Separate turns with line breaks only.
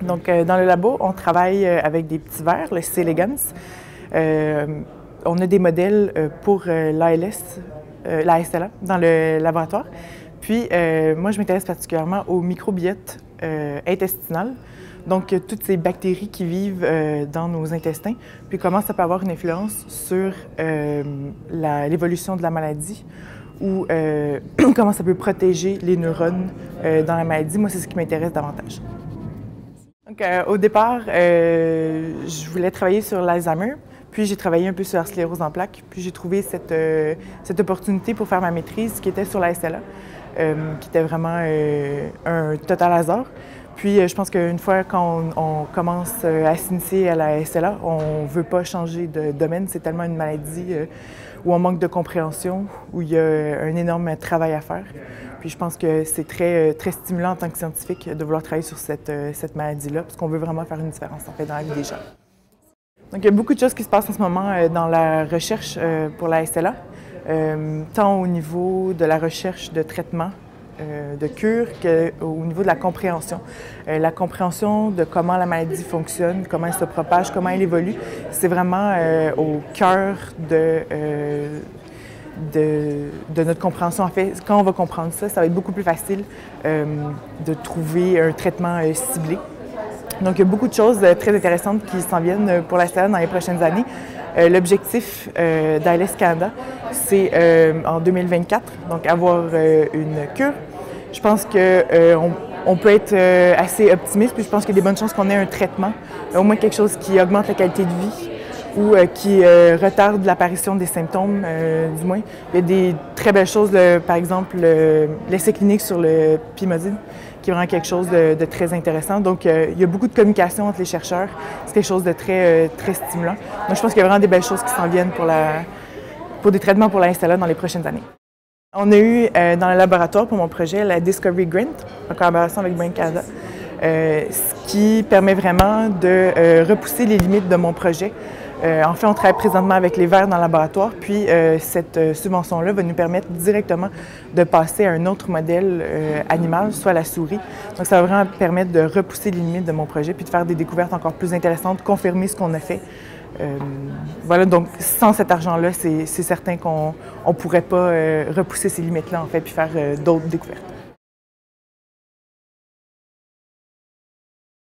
Donc, dans le labo, on travaille avec des petits verres, le C. elegans. On a des modèles pour l'ALS, la SLA, dans le laboratoire. Puis, moi, je m'intéresse particulièrement aux microbiotes intestinales, donc toutes ces bactéries qui vivent dans nos intestins, puis comment ça peut avoir une influence sur l'évolution de la maladie ou comment ça peut protéger les neurones dans la maladie. Moi, c'est ce qui m'intéresse davantage. Donc, au départ, je voulais travailler sur l'Alzheimer, puis j'ai travaillé un peu sur la sclérose en plaques, puis j'ai trouvé cette opportunité pour faire ma maîtrise qui était sur la SLA, qui était vraiment un total hasard. Puis je pense qu'une fois qu'on commence à s'initier à la SLA, on ne veut pas changer de domaine. C'est tellement une maladie où on manque de compréhension, où il y a un énorme travail à faire. Puis je pense que c'est très stimulant en tant que scientifique de vouloir travailler sur cette maladie-là, parce qu'on veut vraiment faire une différence en fait dans la vie des gens. Donc il y a beaucoup de choses qui se passent en ce moment dans la recherche pour la SLA, tant au niveau de la recherche de traitement, de cure qu'au niveau de la compréhension. La compréhension de comment la maladie fonctionne, comment elle se propage, comment elle évolue, c'est vraiment au cœur de notre compréhension. En fait, quand on va comprendre ça, ça va être beaucoup plus facile de trouver un traitement ciblé. Donc, il y a beaucoup de choses très intéressantes qui s'en viennent pour la SLA dans les prochaines années. L'objectif d'ALS Canada, c'est en 2024, donc avoir une cure. Je pense qu'on peut être assez optimiste, puis je pense qu'il y a des bonnes chances qu'on ait un traitement, au moins quelque chose qui augmente la qualité de vie ou qui retarde l'apparition des symptômes, du moins. Il y a des très belles choses, par exemple l'essai clinique sur le pimodine, qui est vraiment quelque chose de très intéressant. Donc, il y a beaucoup de communication entre les chercheurs. C'est quelque chose de très stimulant. Donc, je pense qu'il y a vraiment des belles choses qui s'en viennent pour des traitements pour la SLA dans les prochaines années. On a eu dans le laboratoire pour mon projet la Discovery Grant, en collaboration avec Brain Canada, ce qui permet vraiment de repousser les limites de mon projet. En fait, on travaille présentement avec les vers dans le laboratoire, puis cette subvention-là va nous permettre directement de passer à un autre modèle animal, soit la souris. Donc, ça va vraiment permettre de repousser les limites de mon projet, puis de faire des découvertes encore plus intéressantes, confirmer ce qu'on a fait. Voilà, donc sans cet argent-là, c'est certain qu'on ne pourrait pas repousser ces limites-là, en fait, puis faire d'autres découvertes.